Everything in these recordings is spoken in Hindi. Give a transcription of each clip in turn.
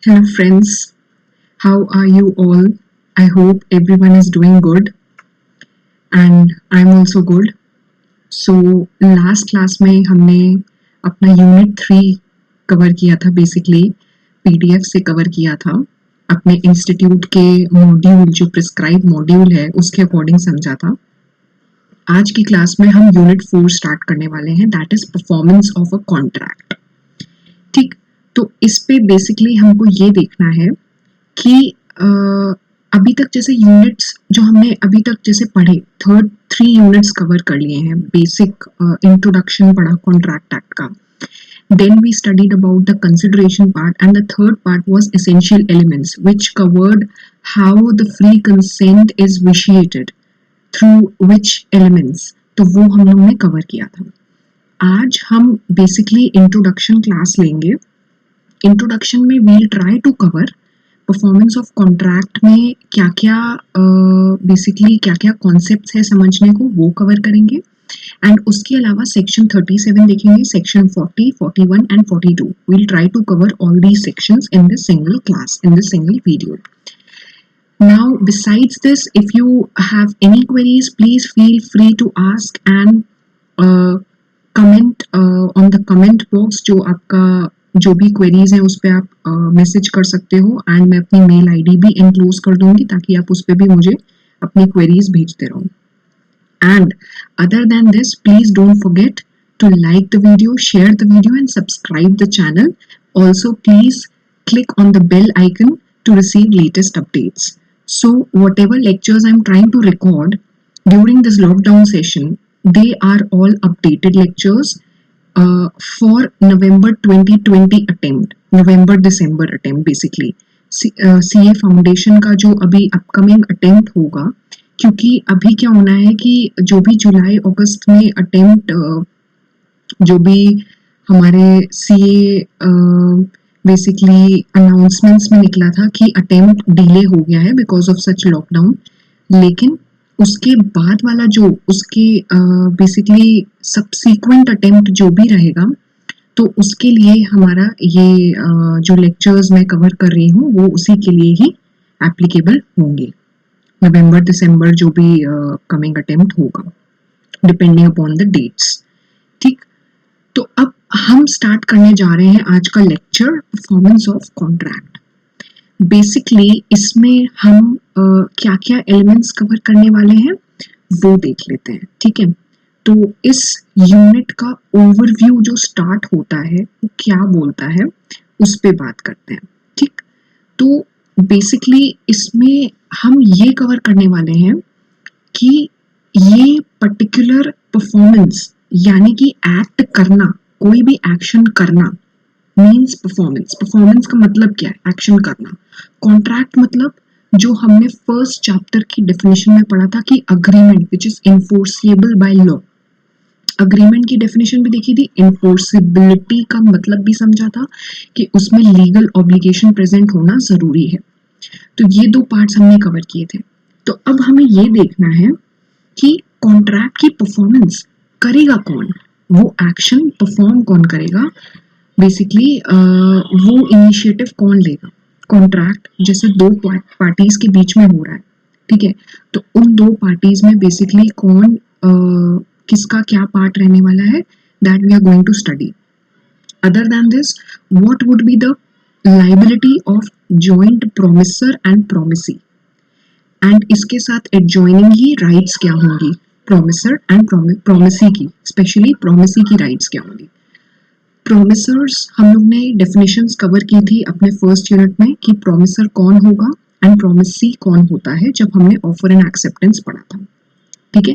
Hello, friends. How are you all? I hope everyone is doing good and I'm also good. So, last class में हमने अपना यूनिट 3 कवर किया था बेसिकली पीडीएफ से कवर किया था अपने इंस्टीट्यूट के मॉड्यूल जो प्रिस्क्राइब मॉड्यूल है उसके अकॉर्डिंग समझा था आज की क्लास में हम यूनिट 4 स्टार्ट करने वाले हैं that is performance of a contract ठीक तो इस पे बेसिकली हमको ये देखना है कि अभी तक जैसे यूनिट्स जो हमने अभी तक जैसे पढ़े थर्ड 3 यूनिट्स कवर कर लिए हैं बेसिक इंट्रोडक्शन पढ़ा कॉन्ट्रैक्ट एक्ट का then we studied about the consideration part and the third part was essential elements which covered how the free consent is vitiated through which elements तो वो हम लोग ने कवर किया था आज हम बेसिकली इंट्रोडक्शन क्लास लेंगे इंट्रोडक्शन में we'll try to cover performance of contract में क्या क्या बेसिकली क्या क्या कॉन्सेप्ट्स है समझने को वो कवर करेंगे एंड उसके अलावा सेक्शन 37 देखेंगे section 40, 41 and 42 we'll try to cover all these sections in this single class in this single video. Now besides this, if you have any queries please feel free to ask and comment on the comment box जो आपका जो भी क्वेरीज है उस पर आप मैसेज कर सकते हो एंड मैं अपनी मेल आईडी भी एनक्लोज कर दूंगी ताकि आप उस पर भी मुझे अपनी क्वेरीज भेजते रहो and other than this please don't forget to like the video, share the video and subscribe the channel. Also please click on the bell icon to receive latest updates. So whatever lectures I'm trying to record during this lockdown session, they are all updated lectures for November 2020 attempt, November December attempt basically. CA foundation का जो अभी अपकमिंग अटेम्प्ट होगा क्योंकि अभी क्या होना है कि जो भी जुलाई अगस्त में अटेम्प्ट जो भी हमारे सीए बेसिकली अनाउंसमेंट्स में निकला था कि अटेम्प्ट डिले हो गया है बिकॉज ऑफ सच लॉकडाउन लेकिन उसके बाद वाला जो उसके बेसिकली सब्सिक्वेंट अटेम्प्ट जो भी रहेगा तो उसके लिए हमारा ये जो लेक्चर्स मैं कवर कर रही हूँ वो उसी के लिए ही एप्लीकेबल होंगे नवंबर दिसंबर जो भी कमिंग अटेम्प्ट होगा डिपेंडिंग अपॉन द डेट्स ठीक तो अब हम स्टार्ट करने जा रहे हैं आज का lecture performance of contract basically इसमें हम क्या क्या एलिमेंट्स कवर करने वाले हैं वो देख लेते हैं ठीक है तो इस यूनिट का ओवरव्यू जो स्टार्ट होता है वो क्या बोलता है उस पे बात करते हैं ठीक तो बेसिकली इसमें हम ये कवर करने वाले हैं कि ये पर्टिकुलर परफॉर्मेंस यानी कि एक्ट करना कोई भी एक्शन करना मीन्स परफॉर्मेंस परफॉर्मेंस का मतलब क्या है एक्शन करना कॉन्ट्रैक्ट मतलब जो हमने फर्स्ट चैप्टर की डेफिनेशन में पढ़ा था कि agreement which is enforceable by law agreement की डेफिनेशन भी देखी थी इन्फोर्सिबिलिटी का मतलब भी समझा था कि उसमें लीगल ऑब्लिगेशन प्रेजेंट होना जरूरी है तो ये दो पार्ट्स हमने कवर किए थे तो अब हमें ये देखना है कि कॉन्ट्रैक्ट की परफॉर्मेंस करेगा कौन वो एक्शन परफॉर्म कौन करेगा बेसिकली वो इनिशिएटिव कौन लेगा कॉन्ट्रैक्ट जैसे दो पार्टीज के बीच में हो रहा है ठीक है तो उन दो पार्टीज में बेसिकली कौन किसका क्या पार्ट रहने वाला है that we are going to study other than this what would be the liability of joint promisor and promisee and इसके साथ एडजॉइनिंग ही राइट्स क्या होंगी प्रोमिसर एंड प्रोमिसी की स्पेशली प्रोमिसी की राइट्स क्या होंगी प्रोमिसर्स हम लोग ने डेफिनेशंस कवर की थी अपने फर्स्ट यूनिट में कि प्रोमिसर कौन होगा एंड प्रोमिसी कौन होता है जब हमने ऑफर एंड एक्सेप्टेंस पढ़ा था ठीक है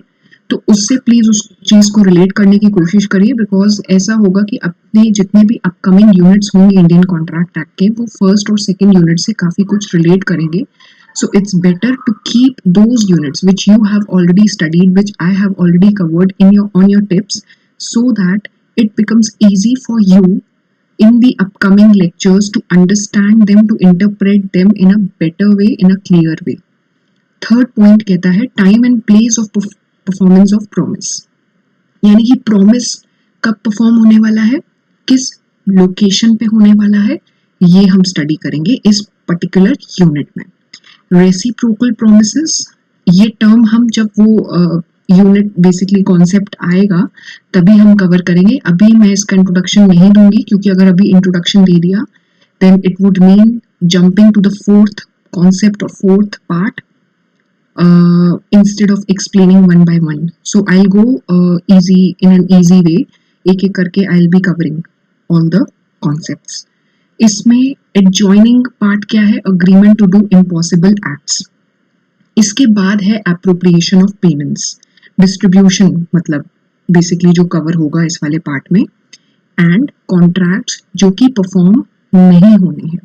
तो उससे प्लीज उस चीज को रिलेट करने की कोशिश करिए बिकॉज ऐसा होगा कि अपने जितने भी अपकमिंग यूनिट्स होंगे इंडियन कॉन्ट्रैक्ट एक्ट के वो फर्स्ट और सेकंड यूनिट से काफी कुछ रिलेट करेंगे so it's better to keep those units which you have already studied which I have already covered in your on your tips so that it becomes easy for you in the upcoming lectures to understand them to interpret them in a better way in a clear way third point कहता है time and place of performance of promise यानी कि promise कब perform होने वाला है किस लोकेशन पे होने वाला है ये हम स्टडी करेंगे इस पर्टिकुलर यूनिट में। रेसिप्रोकल प्रोमिसेस, ये टर्म हम जब वो यूनिट बेसिकली कॉन्सेप्ट आएगा तभी हम कवर करेंगे। अभी मैं इसका इंट्रोडक्शन नहीं दूंगी, क्योंकि अगर अभी इंट्रोडक्शन दे दिया then it would mean jumping to the fourth concept or fourth part instead of explaining one by one. So I'll go easy in an easy way. एक एक करके I'll be covering all the concepts. इसमें adjoining part क्या है? Agreement to do impossible acts. इसके बाद है appropriation of payments. Distribution मतलब basically जो cover होगा इस वाले part में, and contracts जो कि perform नहीं होने हैं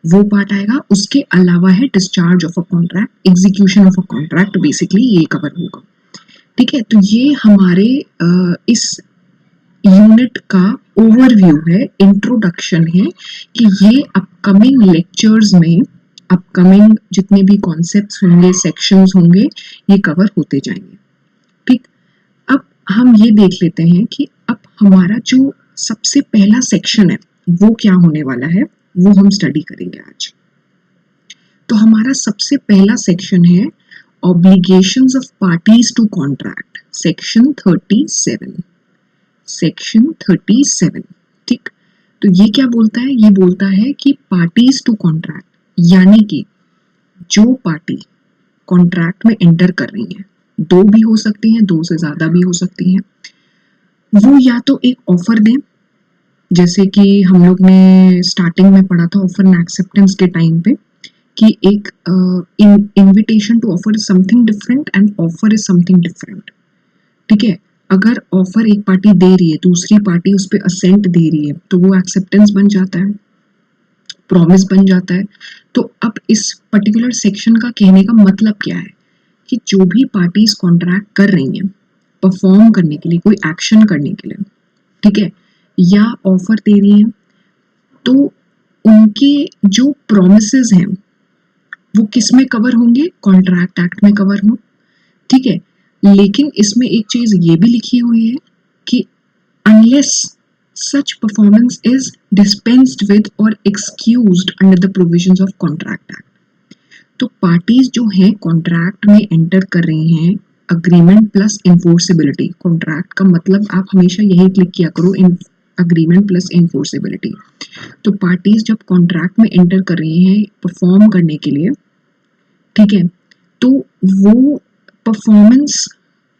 वो पार्ट आएगा। उसके अलावा है discharge of a contract, execution of a contract, basically ये कवर होगा। ठीक है, तो ये हमारे इस यूनिट का ओवरव्यू है, इंट्रोडक्शन है कि ये अपकमिंग लेक्चर्स में अपकमिंग जितने भी कॉन्सेप्ट्स होंगे, सेक्शंस होंगे, ये कवर होते जाएंगे। ठीक, अब हम ये देख लेते हैं कि अब हमारा जो सबसे पहला सेक्शन है वो क्या होने वाला है, वो हम स्टडी करेंगे आज। तो हमारा सबसे पहला सेक्शन है obligations of parties to contract, section 37। Section 37, ठीक। तो ये क्या बोलता है? ये बोलता है कि पार्टीज टू कॉन्ट्रैक्ट, यानी कि जो पार्टी कॉन्ट्रैक्ट में एंटर कर रही है, दो भी हो सकती हैं, दो से ज्यादा भी हो सकती हैं, वो या तो एक ऑफर दें, जैसे कि हम लोग ने स्टार्टिंग में पढ़ा था ऑफर एंड एक्सेप्टेंस के टाइम पे कि एक invitation to offer is something different and offer is something different. ठीक है, अगर ऑफर एक पार्टी दे रही है, दूसरी पार्टी उस पर असेंट दे रही है, तो वो एक्सेप्टेंस बन जाता है, प्रॉमिस बन जाता है। तो अब इस पर्टिकुलर सेक्शन का कहने का मतलब क्या है कि जो भी पार्टीज कॉन्ट्रैक्ट कर रही हैं परफॉर्म करने के लिए, कोई एक्शन करने के लिए, ठीक है, या ऑफर दे रही हैं, तो उनके जो प्रोमिसेस हैं वो किस में कवर होंगे? कॉन्ट्रैक्ट एक्ट में कवर हो। ठीक है, लेकिन इसमें एक चीज ये भी लिखी हुई है कि unless such performance is dispensed with और excused under the provisions of contract act. तो पार्टीज जो हैं कॉन्ट्रैक्ट में एंटर कर रही हैं, अग्रीमेंट प्लस इन्फोर्सिबिलिटी। कॉन्ट्रैक्ट का मतलब आप हमेशा यही क्लिक किया करो, अग्रीमेंट प्लस इन्फोर्सिबिलिटी। तो पार्टीज जब कॉन्ट्रैक्ट में एंटर कर रही हैं परफॉर्म करने के लिए, ठीक है, तो वो परफॉर्मेंस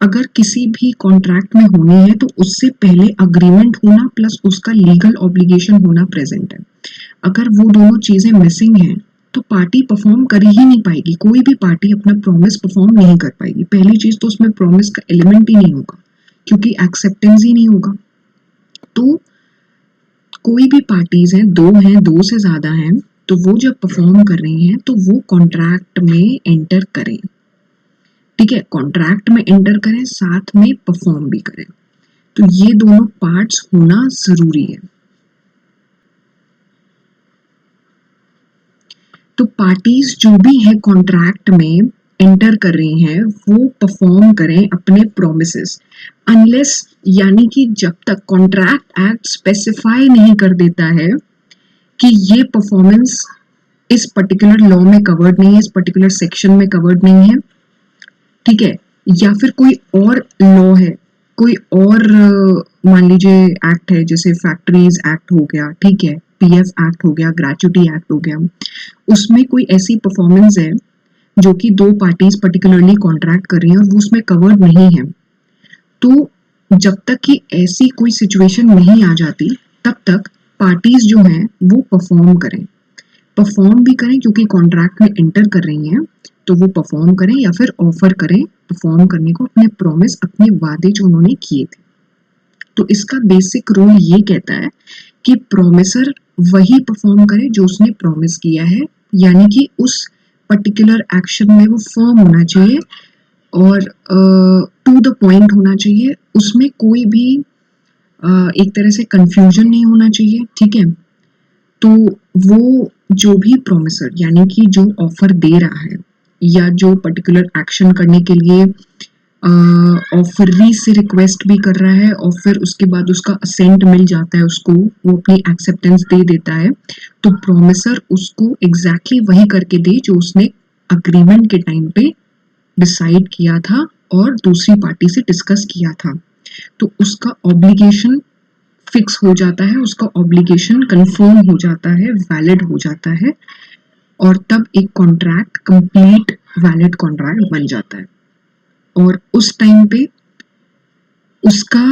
अगर किसी भी कॉन्ट्रैक्ट में होनी है तो उससे पहले अग्रीमेंट होना प्लस उसका लीगल ऑब्लिगेशन होना प्रेजेंट है। अगर वो दोनों चीजें मिसिंग हैं तो पार्टी परफॉर्म कर ही नहीं पाएगी, कोई भी पार्टी अपना प्रॉमिस परफॉर्म नहीं कर पाएगी। पहली चीज तो उसमें प्रॉमिस का एलिमेंट ही नहीं होगा, क्योंकि एक्सेप्टेंस ही नहीं होगा। तो कोई भी पार्टीज हैं, दो से ज्यादा हैं, तो वो जब परफॉर्म कर रही हैं तो वो कॉन्ट्रैक्ट में एंटर करें। ठीक है, कॉन्ट्रैक्ट में एंटर करें, साथ में परफॉर्म भी करें। तो ये दोनों पार्ट्स होना जरूरी है। तो पार्टीज जो भी है कॉन्ट्रैक्ट में एंटर कर रही हैं वो परफॉर्म करें अपने प्रोमिसेस, अनलेस यानी कि जब तक कॉन्ट्रैक्ट एक्ट स्पेसिफाई नहीं कर देता है कि ये परफॉर्मेंस इस पर्टिकुलर लॉ में कवर्ड नहीं है, इस पर्टिकुलर सेक्शन में कवर्ड नहीं है, ठीक है, या फिर कोई और लॉ है, कोई और मान लीजिए एक्ट है, जैसे फैक्ट्रीज एक्ट हो गया, ठीक है, पीएफ एक्ट हो गया, ग्रेच्युटी एक्ट हो गया, उसमें कोई ऐसी परफॉर्मेंस है जो कि दो पार्टीज पर्टिकुलरली कॉन्ट्रैक्ट कर रही हैं और वो उसमें कवर्ड नहीं है, तो जब तक कि ऐसी कोई सिचुएशन नहीं आ जाती तब तक पार्टीज जो हैं वो परफॉर्म भी करें, क्योंकि कॉन्ट्रैक्ट में एंटर कर रही हैं तो वो परफॉर्म करें या फिर ऑफर करें परफॉर्म करने को, अपने प्रॉमिस, अपने वादे जो उन्होंने किए थे। तो इसका बेसिक रूल ये कहता है कि प्रॉमिसर वही परफॉर्म करे जो उसने प्रॉमिस किया है, यानी कि उस पर्टिकुलर एक्शन में वो फर्म होना चाहिए और टू द पॉइंट होना चाहिए, उसमें कोई भी एक तरह से कंफ्यूजन नहीं होना चाहिए। ठीक है, तो वो जो भी प्रोमिसर यानी कि जो ऑफर दे रहा है या जो पर्टिकुलर एक्शन करने के लिए ऑफरी से रिक्वेस्ट भी कर रहा है और फिर उसके बाद उसका असेंट मिल जाता है उसको, वो अपनी एक्सेप्टेंस दे देता है, तो प्रोमिसर उसको एग्जैक्टली वही करके दे जो उसने अग्रीमेंट के टाइम पे डिसाइड किया था और दूसरी पार्टी से डिस्कस किया था। तो उसका ऑब्लिगेशन फिक्स हो जाता है, उसका ऑब्लिगेशन कंफर्म हो जाता है, वैलिड हो जाता है, और तब एक कॉन्ट्रैक्ट कंप्लीट वैलिड कॉन्ट्रैक्ट बन जाता है। और उस टाइम पे उसका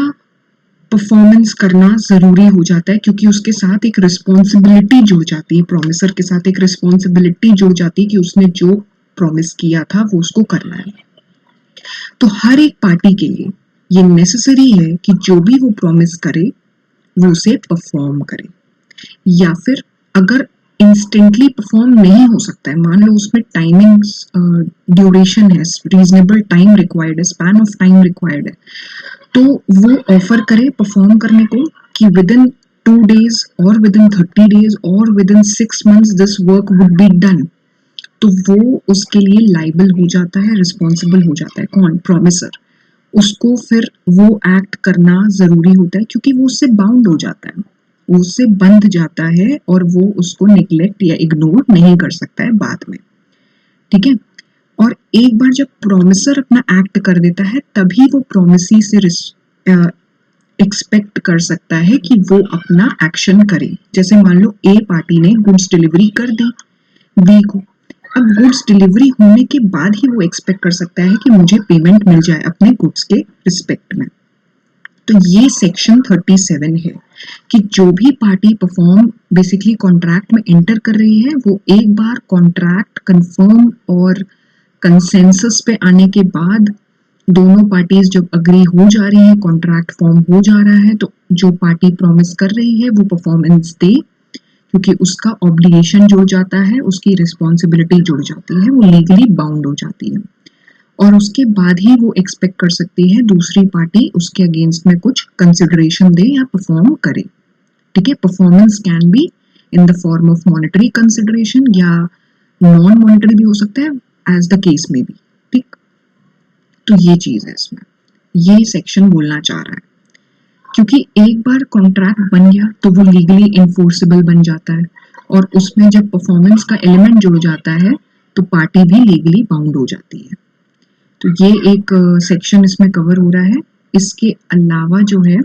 परफॉर्मेंस करना ज़रूरी हो जाता है, क्योंकि उसके साथ एक रिस्पॉन्सिबिलिटी जुड़ जाती है, प्रोमिसर के साथ एक रिस्पॉन्सिबिलिटी जुड़ जाती है कि उसने जो प्रॉमिस किया था वो उसको करना है। तो हर एक पार्टी के लिए ये नेसेसरी है कि जो भी वो प्रॉमिस करे वो उसे परफॉर्म करे, या फिर अगर इंस्टेंटली परफॉर्म नहीं हो सकता है, मान लो उसमें टाइमिंग ड्यूरेशन है, रीजनेबल टाइम रिक्वायर्ड है, स्पैन ऑफ टाइम रिक्वायर्ड है, तो वो ऑफर करे परफॉर्म करने को कि विद इन 2 days और विद इन 30 days और with in 6 months this work would be done, तो वो उसके लिए लाइबल हो जाता है, रिस्पॉन्सिबल हो जाता है। कौन? प्रोमिसर। उसको फिर वो एक्ट करना ज़रूरी होता है, क्योंकि वो उससे बाउंड हो जाता है, वो उससे बंध जाता है और वो उसको निगलेक्ट या इग्नोर नहीं कर सकता है बाद में। ठीक है? और एक बार जब प्रोमिसर अपना एक्ट कर देता है तभी वो प्रोमिसी से एक्सपेक्ट कर सकता है कि वो अपना एक्शन करे। जैसे मान लो ए पार्टी ने गुड्स डिलीवरी कर दी बी को, अब गुड्स डिलीवरी होने के बाद ही वो एक्सपेक्ट कर सकता है कि मुझे पेमेंट मिल जाए अपने गुड्स के रिस्पेक्ट में। तो ये सेक्शन 37 है कि जो भी पार्टी परफॉर्म बेसिकली कॉन्ट्रैक्ट में एंटर कर रही है, वो एक बार कॉन्ट्रैक्ट कंफर्म और कंसेंसस पे आने के बाद दोनों पार्टीज जब अग्री हो जा रही है, कॉन्ट्रैक्ट फॉर्म हो जा रहा है, तो जो पार्टी प्रॉमिस कर रही है वो परफॉर्मेंस दे, क्योंकि उसका ऑब्लिगेशन जुड़ जाता है, उसकी रिस्पॉन्सिबिलिटी जुड़ जाती है, वो लीगली बाउंड हो जाती है, और उसके बाद ही वो एक्सपेक्ट कर सकती है दूसरी पार्टी उसके अगेंस्ट में कुछ कंसिडरेशन दे या परफॉर्म करे। ठीक है? Performance can be in the form of monetary consideration या नॉन मॉनेटरी भी हो सकता है, एज द केस में भी। ठीक? तो ये चीज है इसमें, ये सेक्शन बोलना चाह रहा है, क्योंकि एक बार कॉन्ट्रैक्ट बन गया तो वो लीगली इन्फोर्सेबल बन जाता है, और उसमें जब परफॉर्मेंस का एलिमेंट जुड़ जाता है तो पार्टी भी लीगली बाउंड हो जाती है। तो ये एक सेक्शन इसमें कवर हो रहा है। इसके अलावा जो है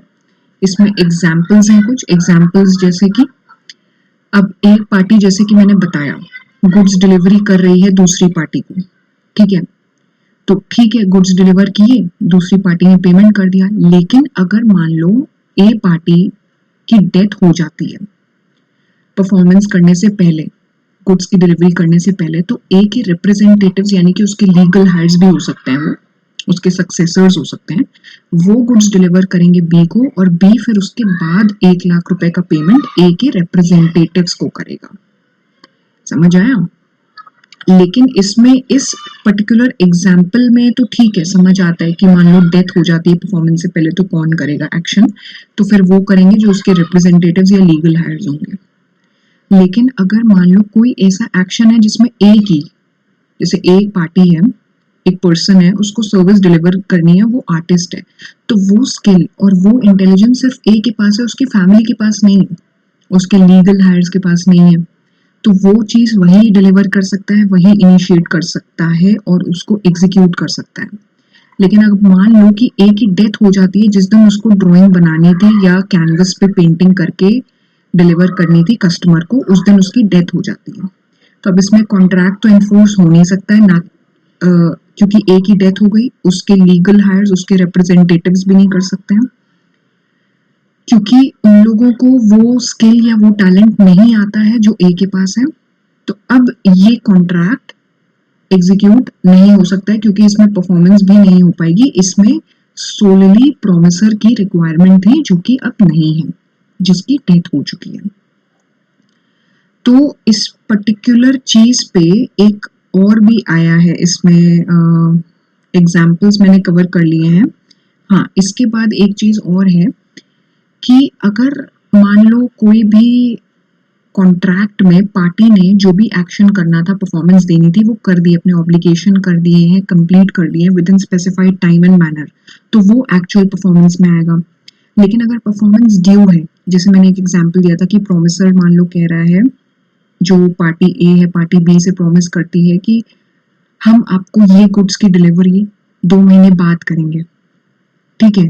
इसमें एग्जाम्पल्स हैं, कुछ एग्जाम्पल्स जैसे कि अब एक पार्टी, जैसे कि मैंने बताया, गुड्स डिलीवरी कर रही है दूसरी पार्टी को, ठीक है, तो ठीक है गुड्स डिलीवर किए, दूसरी पार्टी ने पेमेंट कर दिया, लेकिन अगर मान लो ए पार्टी की डेथ हो जाती है परफॉर्मेंस करने से पहले, गुड्स की डिलीवरी करने से पहले, तो ए के रिप्रेजेंटेटिव्स यानी कि उसके लीगल हायर्स भी हो सकते हैं, वो उसके सक्सेसर्स हो सकते हैं, वो गुड्स डिलीवर करेंगे बी को, और बी फिर उसके बाद 1 लाख रुपए का पेमेंट ए के रिप्रेजेंटेटिव्स को करेगा। समझ आया? लेकिन इसमें इस पर्टिकुलर एग्जाम्पल में तो ठीक है, समझ आता है कि मान लो डेथ हो जाती है परफॉर्मेंस से पहले, तो कौन करेगा एक्शन? तो फिर वो करेंगे जो उसके रिप्रेजेंटेटिव्स या लीगल हायर्स होंगे। लेकिन अगर मान लो कोई ऐसा एक्शन है जिसमें ए की, जैसे एक पार्टी है, एक पर्सन है, उसको सर्विस डिलीवर करनी है, वो आर्टिस्ट है, तो वो स्किल और वो इंटेलिजेंस सिर्फ ए के पास है, उसकी फैमिली के पास नहीं है, उसके लीगल हायर्स के पास नहीं है, तो वो चीज वही डिलीवर कर सकता है, वही इनिशिएट कर सकता है और उसको एग्जीक्यूट कर सकता है। लेकिन अगर मान लो कि ए की डेथ हो जाती है जिस दिन उसको ड्राइंग बनानी थी या कैनवस पे पेंटिंग करके डिलीवर करनी थी कस्टमर को, उस दिन उसकी डेथ हो जाती है, तो अब इसमें कॉन्ट्रैक्ट तो इन्फोर्स हो नहीं सकता है ना, क्योंकि ए की डेथ हो गई, उसके लीगल हायर्स, उसके रिप्रेजेंटेटिव्स भी नहीं कर सकते हैं, क्योंकि उन लोगों को वो स्किल या वो टैलेंट नहीं आता है जो ए के पास है। तो अब ये कॉन्ट्रैक्ट एग्जीक्यूट नहीं हो सकता है, क्योंकि इसमें परफॉर्मेंस भी नहीं हो पाएगी, इसमें सोलली प्रोमिसर की रिक्वायरमेंट थी जो कि अब नहीं है, जिसकी डेथ हो चुकी है। तो इस पर्टिकुलर चीज पे एक और भी आया है, इसमें एग्जाम्पल्स मैंने कवर कर लिए हैं। हाँ, इसके बाद एक चीज और है कि अगर मान लो कोई भी कॉन्ट्रैक्ट में पार्टी ने जो भी एक्शन करना था, परफॉर्मेंस देनी थी, वो कर दी, अपने ऑब्लिगेशन कर दिए हैं, कंप्लीट कर दिए हैं with in specified time and manner, तो वो एक्चुअल परफॉर्मेंस में आएगा। लेकिन अगर परफॉर्मेंस ड्यू है, जैसे मैंने एक एग्जांपल दिया था कि प्रोमिसर मान लो कह रहा है, जो पार्टी ए है पार्टी बी से प्रॉमिस करती है कि हम आपको ये गुड्स की डिलीवरी 2 महीने बाद करेंगे, ठीक है,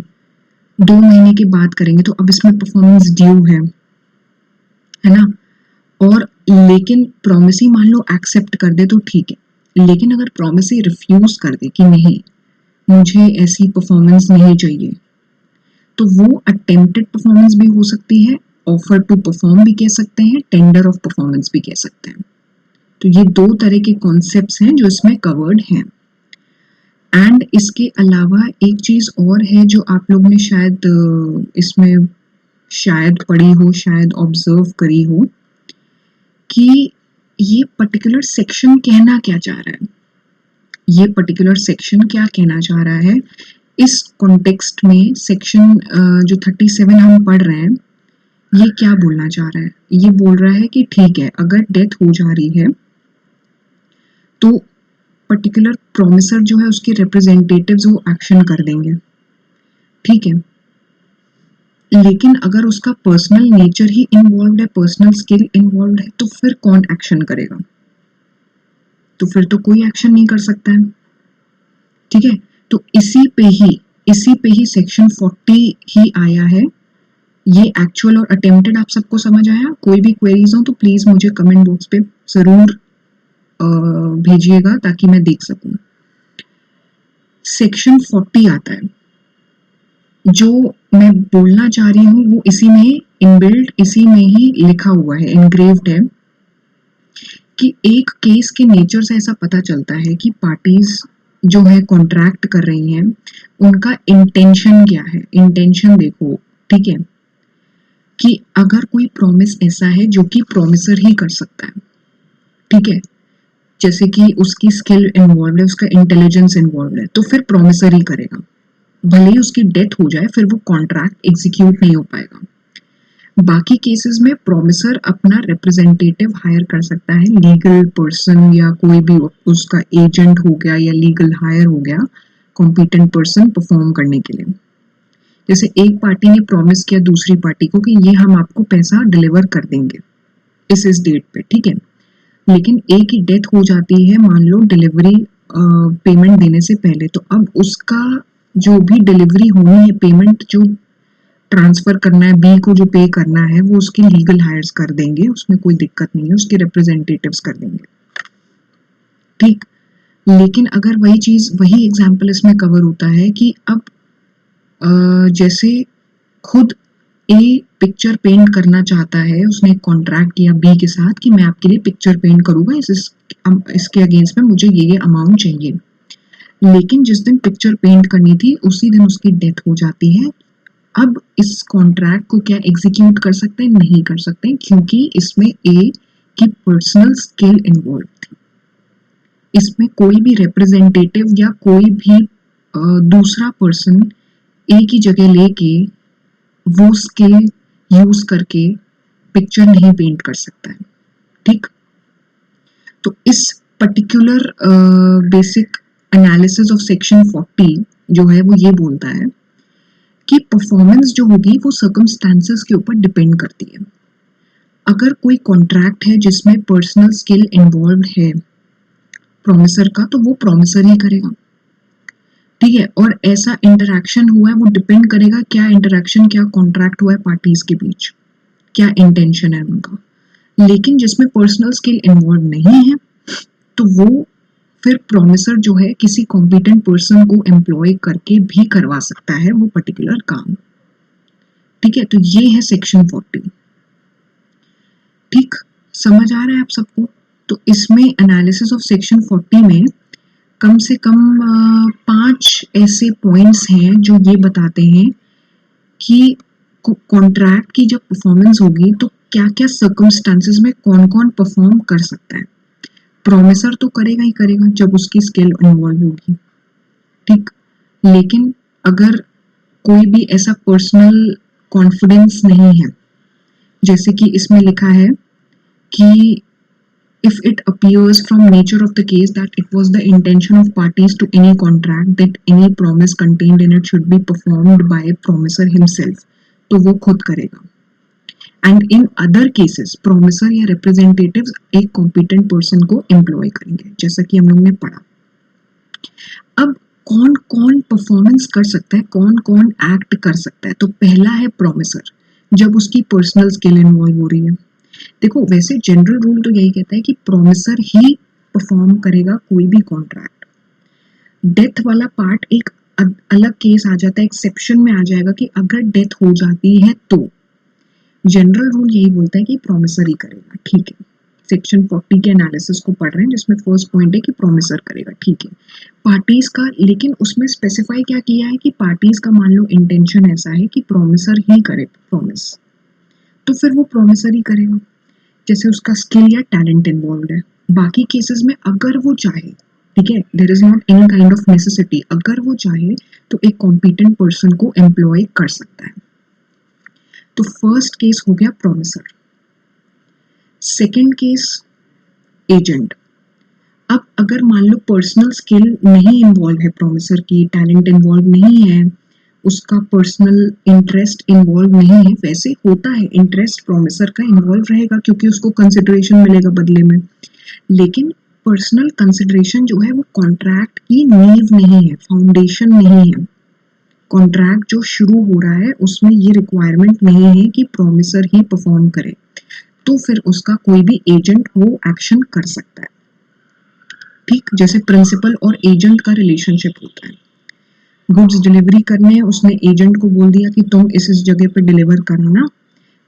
2 महीने के बाद करेंगे, तो अब इसमें परफॉर्मेंस ड्यू है ना। और लेकिन प्रॉमिस ही मान लो एक्सेप्ट कर दे तो ठीक है, लेकिन अगर प्रॉमिस ही रिफ्यूज कर दे कि नहीं मुझे ऐसी परफॉर्मेंस नहीं चाहिए, तो वो अटेम्प्टेड परफॉर्मेंस भी हो सकती है, ऑफर टू परफॉर्म भी कह सकते हैं, टेंडर ऑफ परफॉर्मेंस भी कह सकते हैं। तो ये 2 तरह के कॉन्सेप्ट्स हैं जो इसमें कवर्ड हैं। एंड इसके अलावा एक चीज और है जो आप लोग ने शायद इसमें शायद पढ़ी हो, शायद ऑब्जर्व करी हो, कि ये पर्टिकुलर सेक्शन कहना क्या चाह रहा है, ये पर्टिकुलर सेक्शन क्या कहना चाह रहा है इस कॉन्टेक्स्ट में। सेक्शन जो 37 हम पढ़ रहे हैं, ये क्या बोलना चाह रहा है, ये बोल रहा है कि ठीक है, अगर डेथ हो जा रही है तो पर्टिकुलर प्रोमिसर जो है उसके रिप्रेजेंटेटिव्स वो एक्शन कर देंगे, ठीक है, लेकिन अगर उसका पर्सनल नेचर ही इन्वॉल्व है, पर्सनल स्किल इन्वॉल्व है, तो फिर कौन एक्शन करेगा, तो फिर तो कोई एक्शन नहीं कर सकता है, ठीक है। तो इसी पे ही सेक्शन 40 ही आया है। ये एक्चुअल और अटेम्प्टेड आप सबको समझ आया? कोई भी क्वेरीज हो तो प्लीज मुझे कमेंट बॉक्स पे जरूर भेजिएगा ताकि मैं देख सकूं। सेक्शन 40 आता है, जो मैं बोलना चाह रही हूँ वो इसी में इनबिल्ट, इसी में ही लिखा हुआ है, इनग्रेव्ड है, कि एक केस के नेचर से ऐसा पता चलता है कि पार्टीज जो है कॉन्ट्रैक्ट कर रही हैं, उनका इंटेंशन क्या है। इंटेंशन देखो, ठीक है, कि अगर कोई प्रॉमिस ऐसा है जो कि प्रॉमिसर ही कर सकता है, ठीक है, जैसे कि उसकी स्किल इन्वॉल्व है, उसका इंटेलिजेंस इन्वॉल्व है, तो फिर प्रॉमिसर ही करेगा, भले ही उसकी डेथ हो जाए फिर वो कॉन्ट्रैक्ट एग्जीक्यूट नहीं हो पाएगा। बाकी केसेस में प्रॉमिसर अपना रिप्रेजेंटेटिव हायर कर सकता है, लीगल पर्सन या कोई भी उसका एजेंट हो गया या लीगल हायर हो गया, कॉम्पिटेंट पर्सन परफॉर्म करने के लिए। जैसे एक पार्टी ने प्रॉमिस किया दूसरी पार्टी को कि ये हम आपको पैसा डिलीवर कर देंगे इस डेट पे, ठीक है, लेकिन एक की डेथ हो जाती है मान लो डिलीवरी पेमेंट देने से पहले, तो अब उसका जो भी डिलीवरी होनी है, पेमेंट जो ट्रांसफर करना है, बी को जो पे करना है, वो उसके लीगल हायर्स कर देंगे, उसमें कोई दिक्कत नहीं है, उसके रिप्रेजेंटेटिव्स कर देंगे, ठीक। लेकिन अगर वही चीज, वही एग्जांपल इसमें कवर होता है कि अब जैसे खुद ए पिक्चर पेंट करना चाहता है, उसने एक कॉन्ट्रैक्ट किया बी के साथ कि मैं आपके लिए पिक्चर पेंट करूंगा, इसके अगेंस्ट में मुझे ये अमाउंट चाहिए, लेकिन जिस दिन पिक्चर पेंट करनी थी उसी दिन उसकी डेथ हो जाती है। अब इस कॉन्ट्रैक्ट को क्या एग्जीक्यूट कर सकते हैं? नहीं कर सकते, क्योंकि इसमें ए की पर्सनल स्किल इन्वॉल्व थी, इसमें कोई भी रिप्रेजेंटेटिव या कोई भी दूसरा पर्सन ए की जगह लेके वो स्किल यूज करके पिक्चर नहीं पेंट कर सकता है, ठीक। तो इस particular basic analysis of section 40 जो है वो ये बोलता है कि परफॉर्मेंस जो होगी वो सर्कमस्टांसेस के ऊपर डिपेंड करती है। अगर कोई कॉन्ट्रैक्ट है जिसमें पर्सनल स्किल इन्वॉल्व है प्रोमिसर का, तो वो प्रोमिसर ही करेगा, ठीक है। और ऐसा इंटरैक्शन हुआ है, वो डिपेंड करेगा क्या इंटरैक्शन, क्या कॉन्ट्रैक्ट हुआ है पार्टीज के बीच, क्या इंटेंशन है उनका। लेकिन जिसमें पर्सनल स्किल इन्वॉल्व नहीं है, तो वो फिर प्रोमिसर जो है किसी कॉम्पिटेंट पर्सन को एम्प्लॉय करके भी करवा सकता है वो पर्टिकुलर काम, ठीक है। तो ये है सेक्शन 40, ठीक, समझ आ रहा है आप सबको? तो इसमें एनालिसिस ऑफ सेक्शन 40 में कम से कम 5 ऐसे पॉइंट्स हैं जो ये बताते हैं कि कॉन्ट्रैक्ट की जब परफॉर्मेंस होगी तो क्या क्या सर्कमस्टांसेस में कौन कौन परफॉर्म कर सकता है। प्रोमिसर तो करेगा ही करेगा जब उसकी स्किल इन्वॉल्व होगी, ठीक, लेकिन अगर कोई भी ऐसा पर्सनल कॉन्फिडेंस नहीं है, जैसे कि इसमें लिखा है कि if it appears from nature of the case that it was the intention of parties to any contract that any promise contained in it should be performed by promiser himself, तो वो खुद करेगा. And in other cases promisor या रिप्रेजेंटेटिव्स एक कॉम्पिटेंट पर्सन को एम्प्लॉय करेंगे, जैसा कि हम लोग ने पढ़ा. अब कौन कौन परफॉर्मेंस कर सकता है, कौन कौन एक्ट कर सकता है? तो पहला है प्रोमिसर, जब उसकी पर्सनल स्किल इन्वॉल्व हो रही है. देखो वैसे जनरल रूल तो यही कहता है कि प्रोमिसर ही परफॉर्म करेगा कोई भी कॉन्ट्रैक्ट. डेथ वाला पार्ट एक अलग केस आ जाता है, एक्सेप्शन में आ जाएगा कि अगर डेथ हो जाती है तो जनरल रूल यही बोलता है कि प्रोमिसर ही करेगा. ठीक है, सेक्शन 40 के एनालिसिस को पढ़ रहे हैं जिसमें फर्स्ट पॉइंट है कि प्रोमिसर करेगा. ठीक है, पार्टीज का, लेकिन उसमें स्पेसिफाई क्या किया है कि पार्टीज का मान लो इंटेंशन ऐसा है कि प्रोमिसर ही करे प्रॉमिस, तो फिर वो प्रोमिसर ही करेगा जैसे उसका स्किल या टैलेंट इन्वॉल्व है. बाकी केसेस में अगर वो चाहे, ठीक है, there is not any kind of necessity, अगर वो चाहे तो एक कॉम्पिटेंट पर्सन को एम्प्लॉय कर सकता है. तो फर्स्ट केस हो गया प्रोमिसर. Second case agent. अब अगर मान लो पर्सनल स्किल नहीं इन्वॉल्व है, प्रोमिसर की टैलेंट इन्वॉल्व नहीं है, उसका पर्सनल इंटरेस्ट इन्वॉल्व नहीं है, वैसे होता है इंटरेस्ट प्रोमिसर का इन्वॉल्व रहेगा क्योंकि उसको कंसिडरेशन मिलेगा बदले में, लेकिन पर्सनल कंसिडरेशन जो है वो कॉन्ट्रैक्ट की नींव नहीं है, फाउंडेशन नहीं है. कॉन्ट्रैक्ट जो शुरू हो रहा है उसमें ये रिक्वायरमेंट नहीं है कि प्रोमिसर ही परफॉर्म करे, तो फिर उसका कोई भी एजेंट वो एक्शन कर सकता है. ठीक, जैसे प्रिंसिपल और एजेंट का रिलेशनशिप होता है. गुड्स डिलीवरी करने हैं, उसने एजेंट को बोल दिया कि तुम इस जगह पे डिलीवर कराना,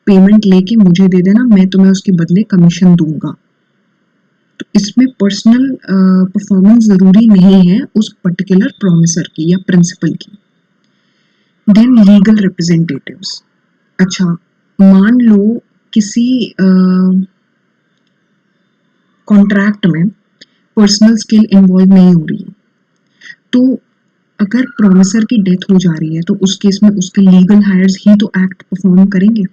पेमेंट लेके मुझे दे देना, मैं तुम्हें उसके बदले कमीशन दूंगा. तो इसमें पर्सनल परफॉर्मेंस जरूरी नहीं है उस पर्टिकुलर प्रोमिसर की या प्रिंसिपल की. Then legal representatives. अच्छा, मान लो किसी कॉन्ट्रैक्ट में पर्सनल स्किल इन्वॉल्व नहीं हो रही है, तो अगर प्रोमिसर की डेथ हो जा रही है तो उस केस में उसके लीगल हायर्स ही तो एक्ट परफॉर्म करेंगे,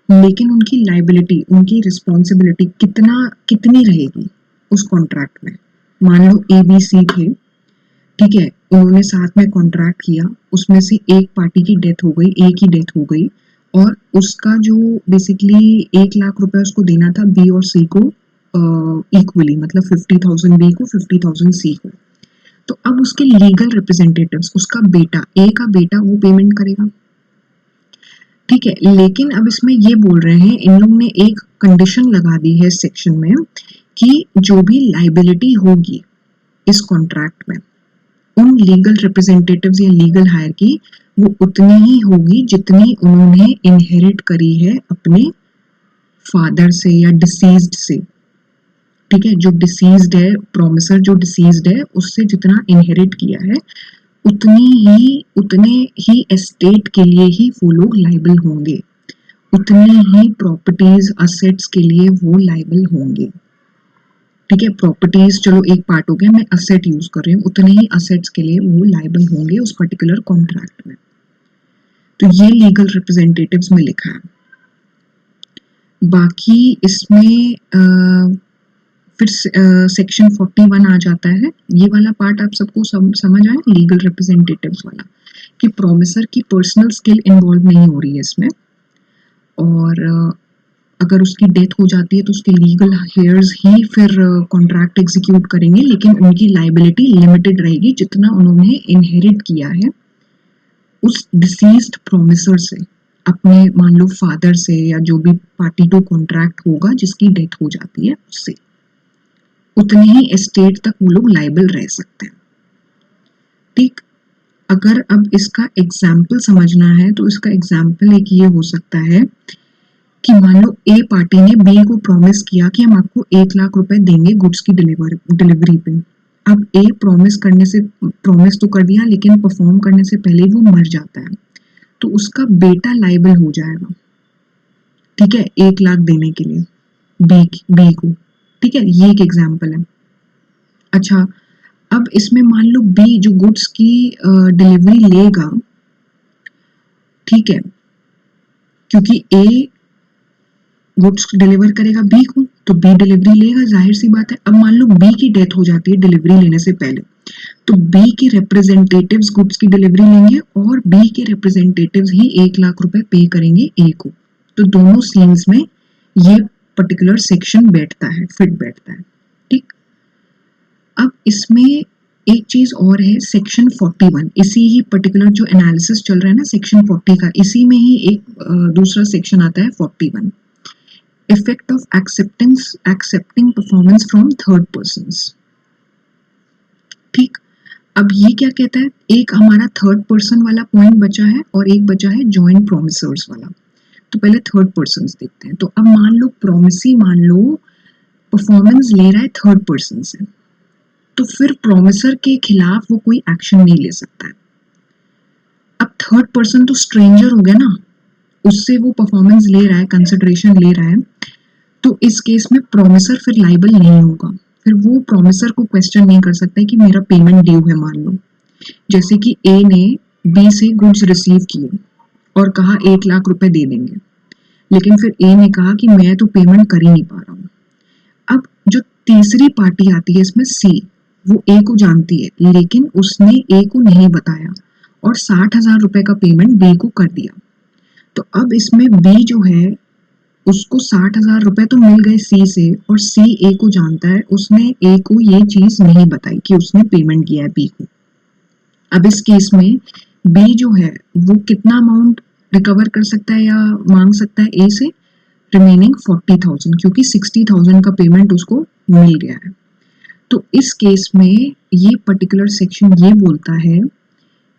लेकिन उनकी लाइबिलिटी, उनकी रिस्पॉन्सिबिलिटी कितनी रहेगी उस कॉन्ट्रैक्ट में. मान लो ABC थे, ठीक है, उन्होंने साथ में कॉन्ट्रैक्ट किया, उसमें से एक पार्टी की डेथ हो गई, एक ही डेथ हो गई, और उसका जो बेसिकली 1 लाख रुपए उसको देना था B और C को इक्वली, मतलब 50,000 B को, 50,000 C को. तो अब उसके लीगल रिप्रेजेंटेटिव्स, उसका बेटा, A का बेटा, वो पेमेंट करेगा. ठीक है, लेकिन अब इसमें ये बोल रहे हैं, इन लोग ने एक कंडीशन लगा दी है सेक्शन में कि जो भी लाइबिलिटी होगी इस कॉन्ट्रैक्ट में उन लीगल रिप्रेजेंटेटिव्स या लीगल हायर की, वो उतनी ही होगी जितनी उन्होंने इनहेरिट करी है अपने फादर से या डिसीज्ड से. ठीक है, जो डिसीज्ड है, प्रोमिसर जो डिसीज्ड है, उससे जितना इनहेरिट किया है उतने ही एस्टेट के लिए ही वो लोग लाइबल होंगे, उतनी ही प्रॉपर्टीज असेट्स के लिए वो लाइबल होंगे. ठीक है, प्रॉपर्टीज चलो एक पार्ट हो गया, मैं असेट यूज कर रही हूँ, उतने ही असेट्स के लिए वो लाइबल होंगे उस पर्टिकुलर कॉन्ट्रैक्ट में. तो ये लीगल रिप्रेजेंटेटिव्स में लिखा है. बाकी इसमें फिर सेक्शन 41 आ जाता है. ये वाला पार्ट आप सबको समझ आया, लीगल रिप्रेजेंटेटिव्स वाला, कि प्रोमिसर की पर्सनल स्किल इन्वॉल्व नहीं हो रही है इसमें, और अगर उसकी डेथ हो जाती है तो उसके लीगल हेयर्स ही फिर कॉन्ट्रैक्ट एग्जीक्यूट करेंगे, लेकिन उनकी लाइबिलिटी लिमिटेड रहेगी जितना उन्होंने इनहेरिट किया है उस डिसीज्ड प्रोमिसर से, अपने मान लो फादर से या जो भी पार्टी टू कॉन्ट्रैक्ट होगा जिसकी डेथ हो जाती है उससे, उतनी ही एस्टेट तक वो लोग लाइबल रह सकते हैं. ठीक, अगर अब इसका एग्जाम्पल समझना है तो इसका एग्जाम्पल एक ये हो सकता है कि मान लो ए पार्टी ने बी को प्रॉमिस किया कि हम आपको 1 लाख रुपए देंगे गुड्स की डिलीवरी पे. अब ए प्रॉमिस तो कर दिया, लेकिन परफॉर्म करने से पहले वो मर जाता है, तो उसका बेटा लाइबल हो जाएगा. ठीक है, 1 लाख देने के लिए बी को. ठीक है, ये एक एग्जाम्पल है. अच्छा, अब इसमें मान लो बी जो गुड्स की डिलीवरी लेगा, ठीक है, क्योंकि ए गुड्स डिलीवर करेगा बी को, तो बी डिलीवरी लेगा, जाहिर सी बात है। अब मान लो बी की डेथ हो जाती है डिलीवरी लेने से पहले, तो बी के रिप्रेजेंटेटिव्स गुड्स की डिलीवरी लेंगे और बी के रिप्रेजेंटेटिव्स ही 1 लाख रुपए पे करेंगे ए को। तो दोनों सीन्स में ये पर्टिकुलर सेक्शन बैठता है, फिट बैठता है, ठीक। अब इसमें एक चीज और है, सेक्शन 41, इसी ही पर्टिकुलर जो एनालिसिस चल रहा है ना सेक्शन 40 का, इसी में ही एक दूसरा सेक्शन आता है 41, effect of accepting performance from third persons, ठीक। अब ये क्या कहता है, एक हमारा थर्ड पर्सन वाला पॉइंट बचा है और एक बचा है जॉइंट प्रोमिसर्स वाला। तो पहले थर्ड पर्सन देखते हैं। तो अब मान लो प्रोमिसी, मान लो परफॉर्मेंस ले रहा है थर्ड पर्सन से, तो फिर प्रोमिसर के खिलाफ वो कोई एक्शन नहीं ले सकता है। अब थर्ड पर्सन तो स्ट्रेंजर हो गया ना, उससे वो परफॉर्मेंस ले रहा है, कंसिडरेशन ले रहा है, तो इस केस में प्रोमिसर फिर लाइबल नहीं होगा। फिर वो प्रोमिसर को क्वेश्चन नहीं कर सकता है कि मेरा पेमेंट ड्यू है। मान लो जैसे कि ए ने बी से गुड्स रिसीव किए और कहा 1 लाख रुपए दे देंगे, लेकिन फिर ए ने कहा कि मैं तो पेमेंट कर ही नहीं पा रहा हूँ। अब जो तीसरी पार्टी आती है इसमें सी, वो ए को जानती है लेकिन उसने ए को नहीं बताया और 60,000 रुपए का पेमेंट बी को कर दिया। तो अब इसमें बी जो है उसको 60,000 रुपए तो मिल गए सी से, और सी ए को जानता है, उसने ए को ये चीज नहीं बताई कि उसने पेमेंट किया है बी को। अब इस केस में बी जो है वो कितना अमाउंट रिकवर कर सकता है या मांग सकता है ए से, रिमेनिंग 40,000, क्योंकि 60,000 का पेमेंट उसको मिल गया है। तो इस केस में ये पर्टिकुलर सेक्शन ये बोलता है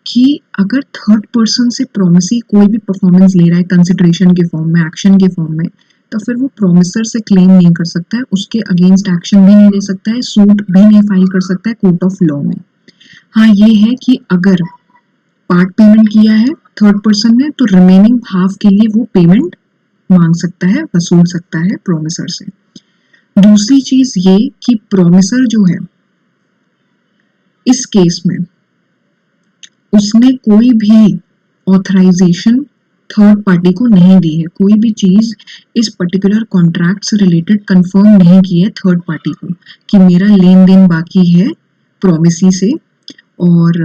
कि अगर थर्ड पर्सन से प्रोमिसी कोई भी परफॉर्मेंस ले रहा है कंसिडरेशन के फॉर्म में, एक्शन के फॉर्म में, तो फिर वो प्रोमिसर से क्लेम नहीं कर सकता है, उसके अगेंस्ट एक्शन भी नहीं ले सकता है, सूट भी नहीं फाइल कर सकता है कोर्ट ऑफ लॉ में। हाँ ये है कि अगर पार्ट पेमेंट किया है थर्ड पर्सन ने, तो रिमेनिंग हाफ के लिए वो पेमेंट मांग सकता है, वसूल सकता है प्रोमिसर से। दूसरी चीज ये कि प्रोमिसर जो है इस केस में उसने कोई भी ऑथराइजेशन थर्ड पार्टी को नहीं दी है, कोई भी चीज इस पर्टिकुलर कॉन्ट्रैक्ट से रिलेटेड कंफर्म नहीं की है थर्ड पार्टी को कि मेरा लेन देन बाकी है प्रोमिसी से और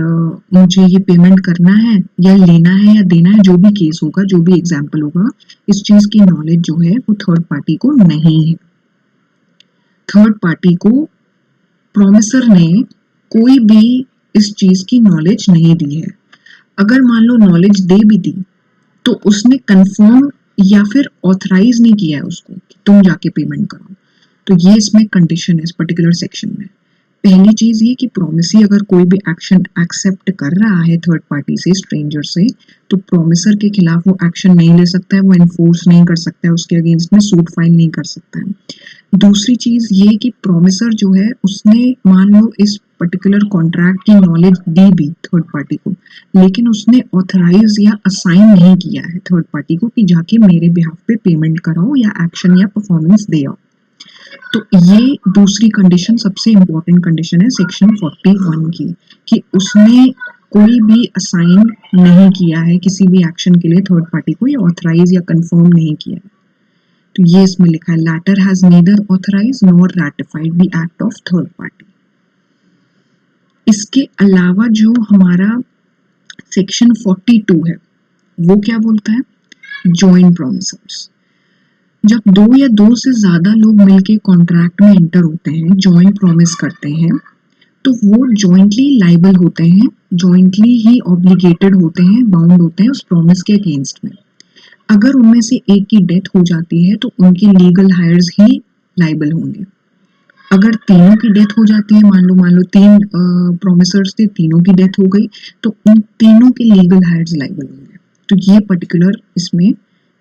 मुझे ये पेमेंट करना है या लेना है या देना है, जो भी केस होगा, जो भी एग्जाम्पल होगा, इस चीज की नॉलेज जो है वो थर्ड पार्टी को नहीं है। थर्ड पार्टी को प्रोमिसर ने कोई भी इस चीज की नॉलेज नहीं दी है। अगर मान लो नॉलेज दे भी दी तो उसने कंफर्म या फिर ऑथराइज नहीं किया है उसको कि तुम जाके पेमेंट करो। तो ये इसमें कंडीशन है इस पर्टिकुलर सेक्शन में। पहली चीज ये कि प्रोमिसी अगर कोई भी एक्शन एक्सेप्ट कर रहा है थर्ड पार्टी से, स्ट्रेंजर से, तो प्रोमिसर के खिलाफ वो एक्शन नहीं ले सकता है, वो एनफोर्स नहीं कर सकता है, उसके अगेंस्ट में सूट फाइल नहीं कर सकता है। दूसरी चीज ये कि प्रोमिसर जो है उसने मान लो इस पर्टिकुलर कॉन्ट्रैक्ट की नॉलेज दी भी थर्ड पार्टी को, लेकिन उसने ऑथराइज या असाइन नहीं किया है थर्ड पार्टी को कि जाके मेरे बिहाफ पे पेमेंट कराओ या एक्शन या परफॉर्मेंस दे आओ। तो ये दूसरी कंडीशन सबसे इंपॉर्टेंट कंडीशन है सेक्शन 41 की, कि उसने कोई भी असाइन नहीं किया है किसी भी एक्शन के लिए थर्ड पार्टी को, या ऑथराइज या कंफर्म नहीं किया है। तो ये इसमें लिखा है, latter has neither authorise nor ratified the act of third party. इसके अलावा जो हमारा सेक्शन 42 है वो क्या बोलता है, जॉइंट प्रोमिसर्स। जब दो या दो से ज्यादा लोग मिलके कॉन्ट्रैक्ट में एंटर होते हैं, जॉइंट प्रॉमिस करते हैं, तो वो जॉइंटली लाइबल होते हैं, जॉइंटली ही ऑब्लिगेटेड होते हैं, बाउंड होते हैं उस प्रॉमिस के अगेंस्ट में। अगर उनमें से एक की डेथ हो जाती है तो उनके लीगल हायर्स ही लाइबल होंगे। अगर तीनों की डेथ हो जाती है, मान लो तीन प्रोमिसर्स थे, तीनों की डेथ हो गई, तो उन तीनों के लीगल हायर्स लाइबल होंगे। तो ये पर्टिकुलर इसमें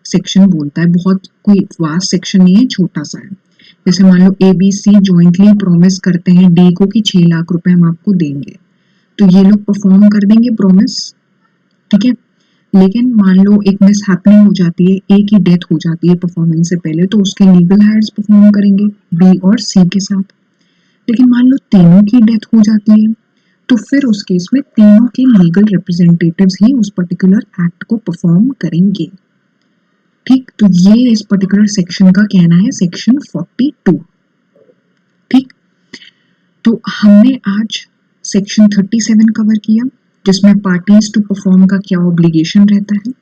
सेक्शन बोलता है, बहुत कोई वास्ट सेक्शन नहीं है, छोटा सा है। जैसे मान लो A B C jointly promise करते हैं डी को कि 6 लाख रुपए हम आपको देंगे, तो ये लोग परफॉर्म कर देंगे प्रॉमिस, ठीक है। लेकिन मान लो एक मिस हैपनिंग हो जाती है, ए की डेथ हो जाती है परफॉर्मेंस से पहले, तो उसके लीगल हायर्स परफॉर्म करेंगे बी और सी के साथ। लेकिन मान लो तीनों की डेथ हो जाती है, तो फिर उस केस में तीनों के लीगल रिप्रेजेंटेटिव्स ही उस पर्टिकुलर एक्ट को परफॉर्म करेंगे। ठीक, तो ये इस पर्टिकुलर सेक्शन का कहना है, सेक्शन 42। ठीक, तो हमने आज सेक्शन 37 कवर किया, जिसमें पार्टीज टू परफॉर्म का क्या ऑब्लिगेशन रहता है।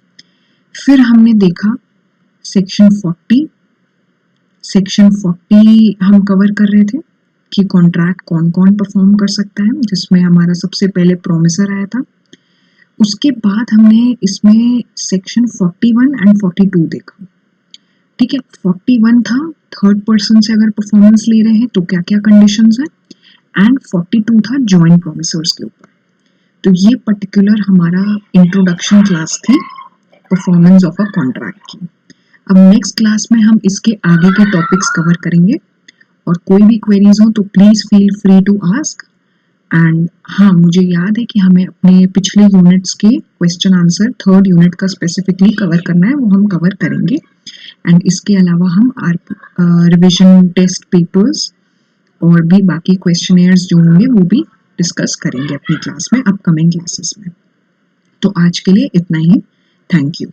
फिर हमने देखा सेक्शन 40। सेक्शन 40 हम कवर कर रहे थे कि कॉन्ट्रैक्ट कौन कौन परफॉर्म कर सकता है, जिसमें हमारा सबसे पहले प्रोमिसर आया था। उसके बाद हमने इसमें सेक्शन 41 एंड 42 देखा। ठीक है, 41 था थर्ड पर्सन से अगर परफॉर्मेंस ले रहे हैं तो क्या क्या कंडीशंस है, एंड 42 था जॉइंट प्रोमिसर्स के ऊपर। तो ये पर्टिकुलर हमारा इंट्रोडक्शन क्लास थी परफॉर्मेंस ऑफ अ कॉन्ट्रैक्ट की। अब नेक्स्ट क्लास में हम इसके आगे के टॉपिक्स कवर करेंगे, और कोई भी क्वेरीज हो तो please feel free to ask. And हाँ, मुझे याद है कि हमें अपने पिछले यूनिट्स के क्वेश्चन आंसर थर्ड यूनिट का स्पेसिफिकली कवर करना है, वो हम कवर करेंगे। एंड इसके अलावा हम रिविजन टेस्ट पेपर्स और भी बाकी क्वेश्चनेयर्स जो होंगे वो भी डिस्कस करेंगे अपनी क्लास में, अपकमिंग क्लासेस में। तो आज के लिए इतना ही। Thank you.